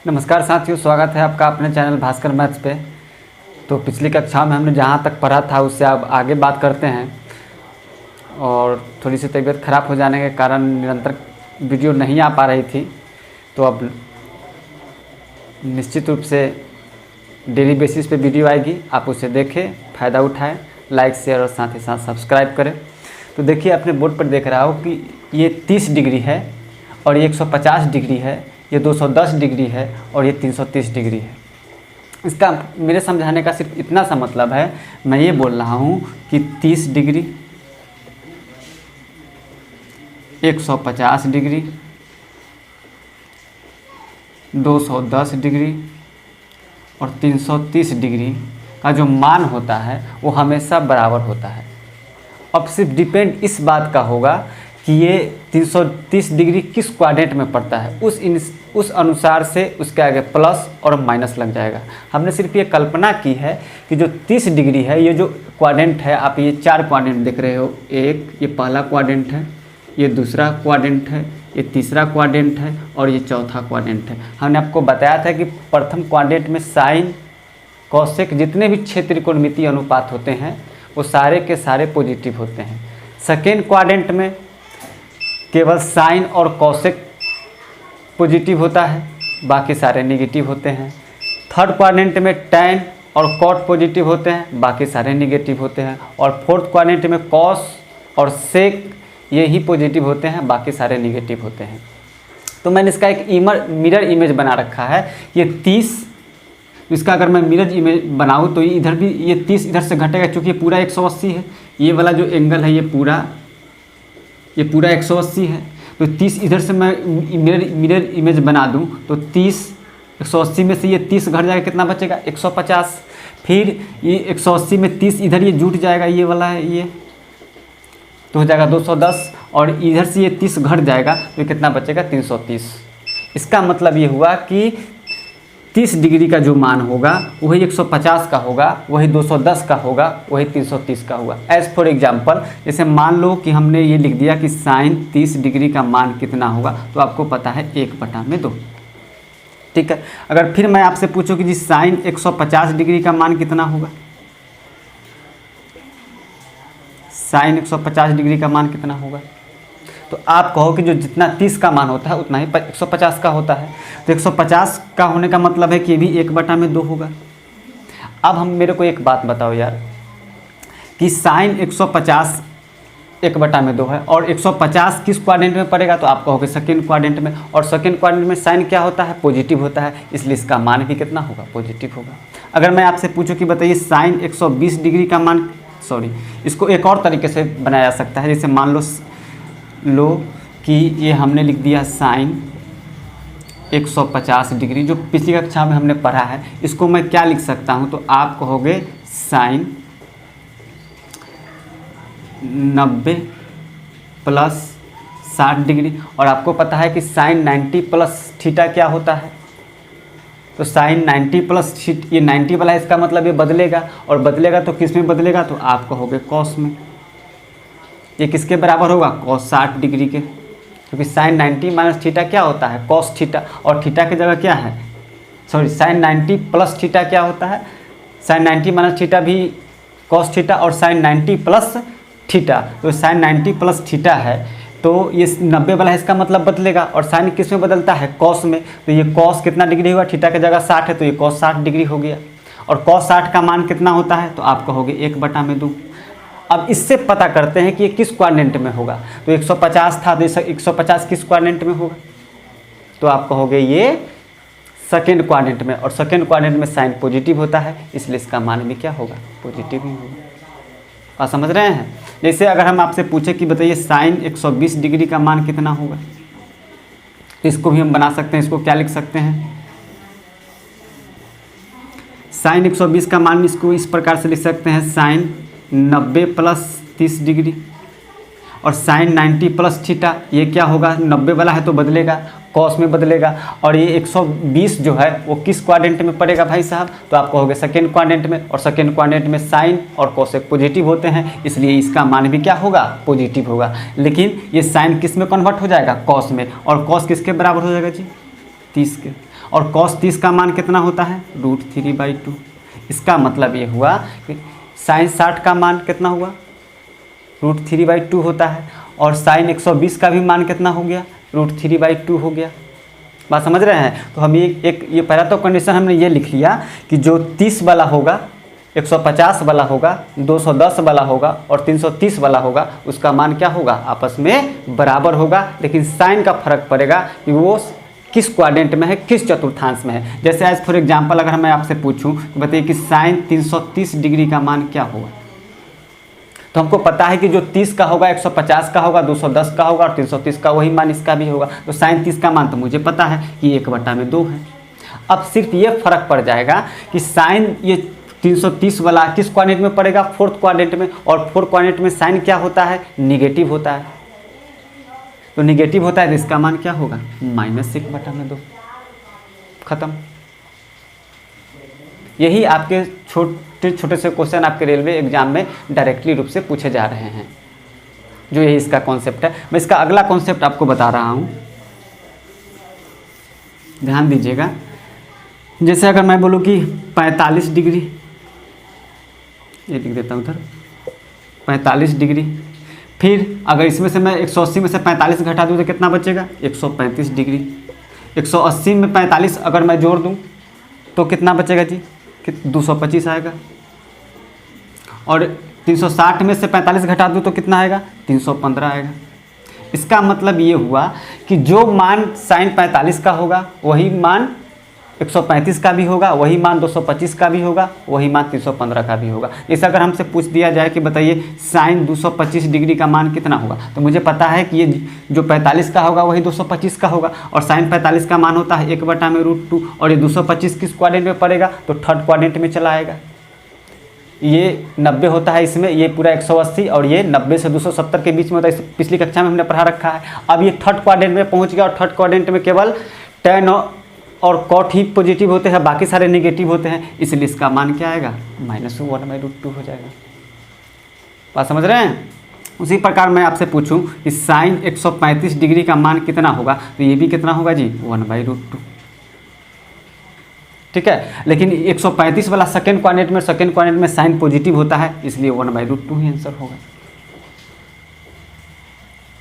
नमस्कार साथियों, स्वागत है आपका अपने चैनल भास्कर मैथ्स पे। तो पिछली कक्षा में हमने जहाँ तक पढ़ा था उससे अब आगे बात करते हैं। और थोड़ी सी तबीयत ख़राब हो जाने के कारण निरंतर वीडियो नहीं आ पा रही थी, तो अब निश्चित रूप से डेली बेसिस पे वीडियो आएगी। आप उसे देखें, फ़ायदा उठाएं, लाइक शेयर और साथ ही साथ सब्सक्राइब करें। तो देखिए, अपने बोर्ड पर देख रहा हो कि ये 30 डिग्री है और ये 150 डिग्री है, ये 210 डिग्री है और ये 330 डिग्री है। इसका मेरे समझाने का सिर्फ इतना सा मतलब है, मैं ये बोल रहा हूँ कि 30 डिग्री, 150 डिग्री, 210 डिग्री और 330 डिग्री का जो मान होता है वो हमेशा बराबर होता है। अब सिर्फ डिपेंड इस बात का होगा कि ये 330 डिग्री किस क्वाड्रेंट में पड़ता है, उस अनुसार से उसके आगे प्लस और माइनस लग जाएगा। हमने सिर्फ ये कल्पना की है कि जो 30 डिग्री है, ये जो क्वाड्रेंट है, आप ये 4 क्वाड्रेंट देख रहे हो, एक ये पहला क्वाड्रेंट है, ये दूसरा क्वाड्रेंट है, ये तीसरा क्वाड्रेंट है और ये चौथा क्वाड्रेंट है। हमने आपको बताया था कि प्रथम क्वाड्रेंट में साइन कॉसेक जितने भी छेद त्रिकोणमितीय अनुपात होते हैं वो सारे के सारे पॉजिटिव होते हैं। सेकेंड क्वाड्रेंट में केवल साइन और कॉसेक पॉजिटिव होता है, बाकी सारे नेगेटिव होते हैं। थर्ड क्वाड्रेंट में टैन और कॉट पॉजिटिव होते हैं, बाकी सारे नेगेटिव होते हैं। और फोर्थ क्वाड्रेंट में कॉस और सेक ये ही पॉजिटिव होते हैं, बाकी सारे नेगेटिव होते हैं। तो मैंने इसका एक मिरर इमेज बना रखा है। ये 30, इसका अगर मैं मिरर इमेज बनाऊँ तो इधर भी ये 30 इधर से घटेगा, क्योंकि ये पूरा 180 है। ये वाला जो एंगल है ये पूरा 180 है। तो 30 इधर से मैं मिरर इमेज बना दूं तो 30 180 में से ये 30 घट जाएगा, कितना बचेगा 150। फिर ये 180 में 30 इधर ये जुट जाएगा, ये वाला है ये, तो हो जाएगा 210। और इधर से ये 30 घट जाएगा तो कितना बचेगा 330। इसका मतलब ये हुआ कि 30 डिग्री का जो मान होगा वही 150 का होगा, वही 210 का होगा, वही 330 का होगा। एज फॉर एग्जाम्पल, जैसे मान लो कि हमने ये लिख दिया कि साइन 30 डिग्री का मान कितना होगा, तो आपको पता है 1/2। ठीक है। अगर फिर मैं आपसे पूछूं कि जी साइन 150 डिग्री का मान कितना होगा, साइन 150 डिग्री का मान कितना होगा, तो आप कहो कि जो जितना 30 का मान होता है उतना ही 150 का होता है। तो 150 का होने का मतलब है कि ये भी 1/2 होगा। अब हम मेरे को एक बात बताओ यार, कि साइन 150 1/2 है और 150 किस क्वाड्रेंट में पड़ेगा, तो आप कहोगे सेकेंड क्वाड्रेंट में। और सेकेंड क्वाड्रेंट में साइन क्या होता है, पॉजिटिव होता है, इसलिए इसका मान भी कितना होगा, पॉजिटिव होगा। अगर मैं आपसे पूछूं कि बताइए साइन 120 डिग्री का मान, इसको एक और तरीके से बनाया जा सकता है। जैसे मान लो कि ये हमने लिख दिया साइन 150 डिग्री, जो पिछली कक्षा में हमने पढ़ा है, इसको मैं क्या लिख सकता हूँ, तो आप कहोगे साइन 90 + 60 डिग्री। और आपको पता है कि साइन 90 + थीटा क्या होता है, तो साइन 90 + ये 90 वाला है, इसका मतलब ये बदलेगा, और बदलेगा तो किस में बदलेगा, तो आप कहोगे कॉस में। ये किसके बराबर होगा, cos 60 डिग्री के, क्योंकि साइन 90 - थीटा क्या होता है, cos थीटा, और थीटा की जगह क्या है, साइन 90 + थीटा क्या होता है, साइन 90 - थीटा भी cos थीटा, और साइन 90 + थीटा, तो साइन 90 + थीटा है, तो ये 90 वाला है, इसका मतलब बदलेगा। और साइन किस में बदलता है, cos में, तो ये cos कितना डिग्री हुआ, थीटा की जगह 60 है, तो ये cos 60 डिग्री हो गया। और cos 60 का मान कितना होता है, तो आप कहोगे 1/2। अब इससे पता करते हैं कि ये किस क्वाड्रेंट में होगा, तो 150 था, तो 150 किस क्वाड्रेंट में होगा, तो आप कहोगे ये सेकेंड क्वाड्रेंट में। और सेकेंड क्वाड्रेंट में साइन पॉजिटिव होता है, इसलिए इसका मान भी क्या होगा, पॉजिटिव ही होगा। आप समझ रहे हैं। जैसे अगर हम आपसे पूछे कि बताइए साइन 120 डिग्री का मान कितना होगा, तो इसको भी हम बना सकते हैं। इसको क्या लिख सकते हैं, साइन 120 का मान इसको इस प्रकार से लिख सकते हैं, साइन 90 + 30 डिग्री, और साइन 90 + थीटा, ये क्या होगा, 90 वाला है तो बदलेगा, कॉस में बदलेगा। और ये 120 जो है वो किस क्वाड्रेंट में पड़ेगा भाई साहब, तो आप कहोगे सेकेंड क्वाड्रेंट में। और सेकेंड क्वाड्रेंट में साइन और कॉसेक पॉजिटिव होते हैं, इसलिए इसका मान भी क्या होगा, पॉजिटिव होगा। लेकिन ये साइन किस में कन्वर्ट हो जाएगा, कॉस में, और कॉस किसके बराबर हो जाएगा जी, 30 के। और cos 30 का मान कितना होता है, √3/2। इसका मतलब ये हुआ कि sin 60 का मान कितना हुआ, √3/2 होता है, और sin 120 का भी मान कितना हो गया, √3/2 हो गया। बात समझ रहे हैं। तो हम ये पहला तो कंडीशन हमने ये लिख लिया कि जो 30 वाला होगा, 150 वाला होगा, 210 वाला होगा और 330 वाला होगा, उसका मान क्या होगा, आपस में बराबर होगा। लेकिन साइन का फर्क पड़ेगा कि वो किस क्वाड्रेंट में है, किस चतुर्थांश में है। जैसे एज फॉर एग्जांपल अगर मैं आपसे पूछूं तो बताइए कि साइन 330 डिग्री का मान क्या होगा। तो हमको पता है कि जो 30 का होगा, 150 का होगा, 210 का होगा और 330 का वही मान इसका भी होगा। तो साइन 30 का मान तो मुझे पता है कि 1/2 है। अब सिर्फ ये फर्क पड़ जाएगा कि साइन ये 330 वाला किस क्वाड्रेंट में पड़ेगा, फोर्थ क्वाड्रेंट में, और फोर्थ क्वाड्रेंट में साइन क्या होता है, निगेटिव होता है। तो निगेटिव होता है तो इसका मान क्या होगा, -1/2। खत्म। यही आपके छोटे छोटे से क्वेश्चन आपके रेलवे एग्जाम में डायरेक्टली रूप से पूछे जा रहे हैं, जो यही इसका कॉन्सेप्ट है। मैं इसका अगला कॉन्सेप्ट आपको बता रहा हूँ, ध्यान दीजिएगा। जैसे अगर मैं बोलूँ कि 45 डिग्री, ये लिख देता हूँ उधर, 45 डिग्री, फिर अगर इसमें से मैं 180 में से 45 घटा दूँ तो कितना बचेगा, 135 डिग्री। 180 में 45 अगर मैं जोड़ दूँ तो कितना बचेगा जी, 225 आएगा। और 360 में से 45 घटा दूँ तो कितना आएगा, 315 आएगा। इसका मतलब ये हुआ कि जो मान साइन 45 का होगा वही मान 135 का भी होगा, वही मान 225 का भी होगा, वही मान 315 का भी होगा। जैसे अगर हमसे पूछ दिया जाए कि बताइए साइन 225 डिग्री का मान कितना होगा, तो मुझे पता है कि ये जो 45 का होगा वही 225 का होगा, और साइन 45 का मान होता है 1/√2, और ये 225 किस क्वाड्रेंट में पड़ेगा, तो थर्ड क्वाड्रेंट में चला आएगा। ये 90 होता है इसमें, ये पूरा 180, और ये 90 से 270 के बीच में होता है। पिछली कक्षा में हमने पढ़ा रखा है। अब ये थर्ड क्वाड्रेंट में पहुँच गया, और थर्ड क्वाड्रेंट में केवल tan और कॉट ही पॉजिटिव होते हैं, बाकी सारे नेगेटिव होते हैं, इसलिए इसका मान क्या आएगा, -1/√2 हो जाएगा। बात समझ रहे हैं। उसी प्रकार मैं आपसे पूछूं कि साइन 135 डिग्री का मान कितना होगा, तो ये भी कितना होगा जी, 1/√2। ठीक है, लेकिन 135 वाला सेकेंड क्वाड्रेंट में साइन पॉजिटिव होता है, इसलिए 1/√2 ही आंसर होगा।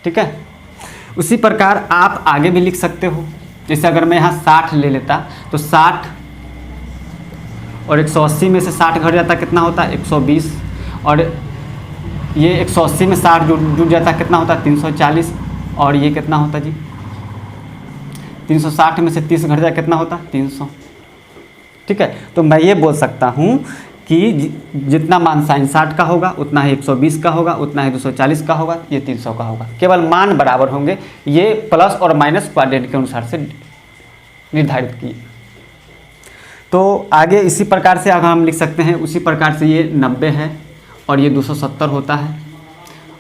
ठीक है, उसी प्रकार आप आगे भी लिख सकते हो। जैसे अगर मैं यहाँ 60 ले लेता तो 60 और 180 में से 60 घट जाता कितना होता है, 120, और ये 180 में 60 जुड़ जाता कितना होता है, 340, और ये कितना होता जी, 360 में से 30 घट जाता कितना होता, 300। ठीक है, तो मैं ये बोल सकता हूँ कि जितना मान साइन 60 का होगा उतना ही 120 का होगा, उतना ही 240 का होगा, ये 300 का होगा। केवल मान बराबर होंगे, ये प्लस और माइनस क्वाड्रेंट के अनुसार से निर्धारित किए। तो आगे इसी प्रकार से अगर हम लिख सकते हैं, उसी प्रकार से ये 90 है और ये 270 होता है,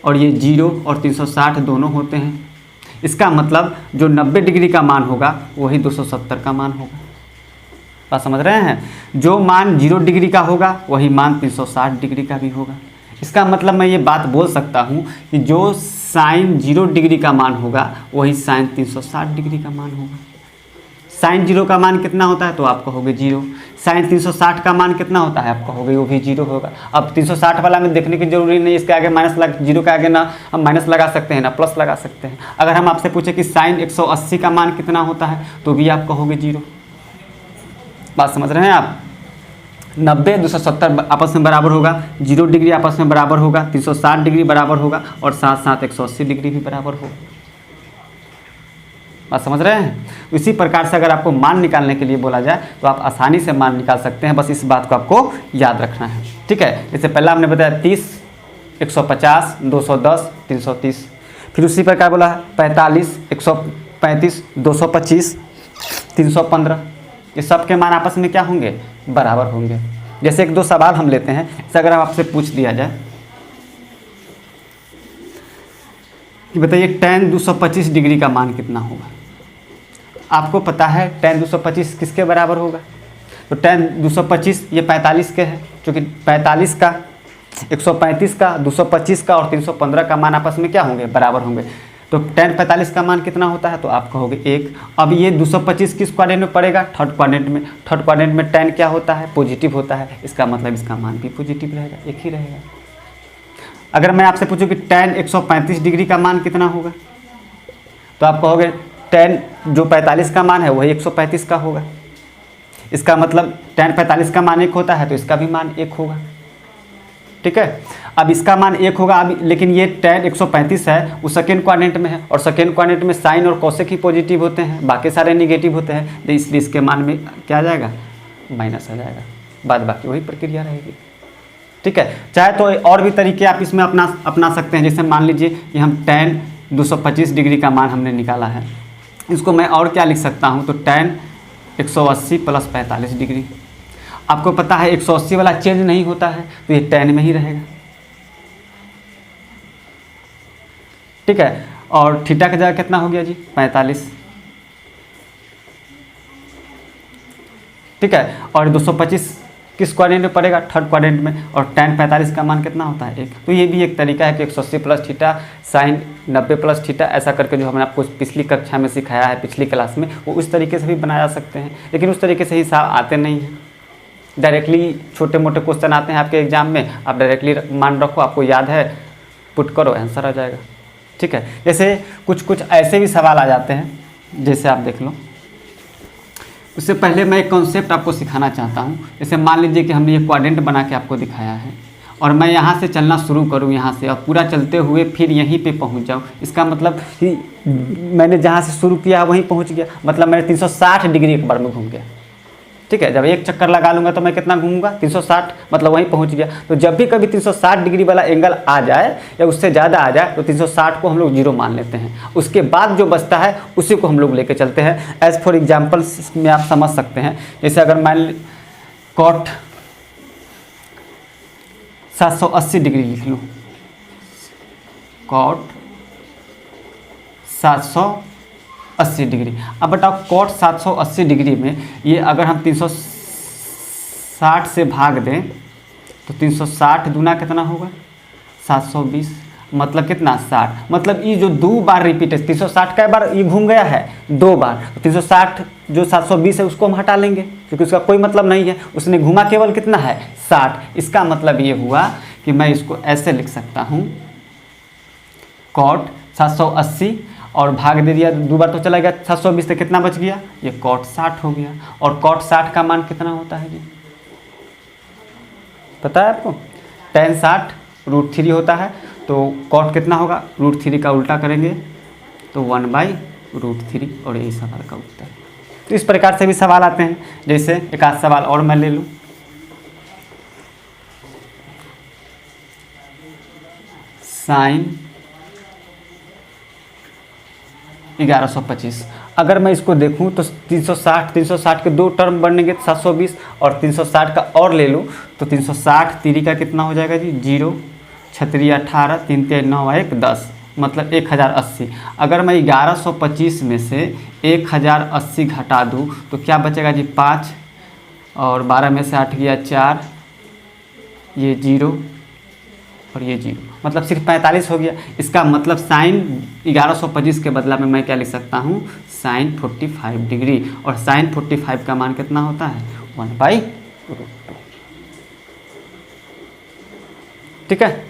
और ये 0 और 360 दोनों होते हैं। इसका मतलब जो 90 डिग्री का मान होगा वही 270 का मान होगा। बात समझ रहे हैं। जो मान 0 डिग्री का होगा वही मान 360 डिग्री का भी होगा। इसका मतलब मैं ये बात बोल सकता हूँ कि जो साइन 0 डिग्री का मान होगा वही साइन 360 डिग्री का मान होगा। साइन 0 का मान कितना होता है, तो आप कहोगे 0। साइन 360 का मान कितना होता है, आप कहोगे वो भी 0 होगा। अब 360 वाला में देखने की जरूरी नहीं, इसके आगे माइनस लगा, 0 के आगे ना हम माइनस लगा सकते हैं ना प्लस लगा सकते हैं। अगर हम आपसे पूछे कि साइन 180 का मान कितना होता है, तो भी आप कहोगे 0। बात समझ रहे हैं आप। 90 270 आपस में बराबर होगा, 0 डिग्री आपस में बराबर होगा, 360 डिग्री बराबर होगा, और साथ साथ 180 डिग्री भी बराबर होगा। बात समझ रहे हैं। इसी प्रकार से अगर आपको मान निकालने के लिए बोला जाए तो आप आसानी से मान निकाल सकते हैं, बस इस बात को आपको याद रखना है। ठीक है, जैसे पहला हमने बताया 30, 150, 210, 330। फिर उसी प्रकार बोला 45, 135, 225, 315। ये सब के मान आपस में क्या होंगे, बराबर होंगे। जैसे एक दो सवाल हम लेते हैं। जैसे अगर आपसे पूछ दिया जाए कि बताइए tan 225 डिग्री का मान कितना होगा। आपको पता है tan 225 किसके बराबर होगा, तो tan 225 ये 45 के है, क्योंकि 45 का, 135 का, 225 का और 315 का मान आपस में क्या होंगे, बराबर होंगे। तो tan 45 का मान कितना होता है, तो आप कहोगे 1। अब ये 225 किस क्वाड्रेंट में पड़ेगा, थर्ड क्वाड्रेंट में। थर्ड क्वाड्रेंट में tan क्या होता है, पॉजिटिव होता है, इसका मतलब इसका मान भी पॉजिटिव रहेगा, एक ही रहेगा। अगर मैं आपसे पूछूं कि tan 135 डिग्री का मान कितना होगा, तो आप कहोगे tan जो 45 का मान है वही 135 का होगा। इसका मतलब tan 45 का मान 1 होता है तो इसका भी मान 1 होगा। ठीक है, अब इसका मान 1 होगा। अब लेकिन ये tan 135 है वो सेकेंड क्वाड्रेंट में है, और सेकेंड क्वाड्रेंट में साइन और कोसेक ही पॉजिटिव होते हैं, बाकी सारे निगेटिव होते हैं, तो इसलिए इसके मान में क्या आ जाएगा, माइनस आ जाएगा, बाद बाकी वही प्रक्रिया रहेगी। ठीक है, चाहे तो और भी तरीके आप इसमें अपना सकते हैं। जैसे मान लीजिए कि हम tan 225 डिग्री का मान हमने निकाला है, इसको मैं और क्या लिख सकता हूँ, तो tan 180 + 45 डिग्री। आपको पता है 180 वाला चेंज नहीं होता है, तो ये tan में ही रहेगा। ठीक है, और थीटा की जगह कितना हो गया जी, 45। ठीक है, और 225 किस क्वाड्रेंट में पड़ेगा, थर्ड क्वाड्रेंट में, और tan 45 का मान कितना होता है, 1। तो ये भी एक तरीका है कि 180 + थीटा साइन 90 + थीटा, ऐसा करके जो हमने आपको पिछली कक्षा में सिखाया है, पिछली क्लास में, वो उस तरीके से भी बनाया जा सकते हैं। लेकिन उस तरीके से हिसाब आते नहीं हैं, डायरेक्टली छोटे मोटे क्वेश्चन आते हैं आपके एग्जाम में, आप डायरेक्टली मान रखो, आपको याद है, पुट करो, आंसर आ जाएगा। ठीक है, जैसे कुछ ऐसे भी सवाल आ जाते हैं, जैसे आप देख लो। उससे पहले मैं एक कॉन्सेप्ट आपको सिखाना चाहता हूँ। जैसे मान लीजिए कि हमने ये क्वाड्रेंट बना के आपको दिखाया है, और मैं यहाँ से चलना शुरू करूँ, यहाँ से, और पूरा चलते हुए फिर यहीं पे पहुँच जाऊँ। इसका मतलब कि मैंने जहाँ से शुरू किया वहीं पहुँच गया, मतलब मैंने 360 डिग्री एक बार में घूम गया। ठीक है, जब एक चक्कर लगा लूँगा तो मैं कितना घूमूंगा, 360, मतलब वहीं पहुँच गया। तो जब भी कभी 360 डिग्री वाला एंगल आ जाए या उससे ज़्यादा आ जाए, तो 360 को हम लोग 0 मान लेते हैं। उसके बाद जो बचता है उसी को हम लोग लेके चलते हैं। एज फॉर एग्जाम्पल में आप समझ सकते हैं, जैसे अगर मान cot 780 डिग्री लिख लूँ, cot 780 डिग्री। अब बताओ cot 780 डिग्री में ये अगर हम 360 से भाग दें तो 360 दूना कितना होगा, 720, मतलब कितना, 60। मतलब ये जो 2 बार रिपीट है, 360 कई बार ये घूम गया है, 2 बार, तो 360 जो 720 है उसको हम हटा लेंगे, क्योंकि उसका कोई मतलब नहीं है, उसने घुमा केवल कितना है, 60। इसका मतलब ये हुआ कि मैं इसको ऐसे लिख सकता हूँ, cot 780 और भाग दे दिया, 2 बार तो चला गया, 720 से कितना बच गया, ये cot 60 हो गया। और cot 60 का मान कितना होता है जी, पता है आपको, tan 60 √3 होता है, तो cot कितना होगा, √3 का उल्टा करेंगे तो 1/√3, और यही सवाल का उत्तर है। तो इस प्रकार से भी सवाल आते हैं। जैसे एक आध सवाल और मैं ले लूँ, साइन 1125। अगर मैं इसको देखूं तो 360 के 2 टर्म बनेंगे, 720, और 360 का और ले लूं तो 360 3 का कितना हो जाएगा जी, 0, 6 18, 3 3 9 1 10, मतलब 1080। अगर मैं 1125 में से 1080 घटा दूं तो क्या बचेगा जी, 5, और 12 में से 8 गया 4, ये 0 और ये 0, मतलब सिर्फ 45 हो गया। इसका मतलब साइन 1125 के बदला में मैं क्या लिख सकता हूँ, साइन 45 डिग्री, और साइन 45 का मान कितना होता है, 1/√2। ठीक है।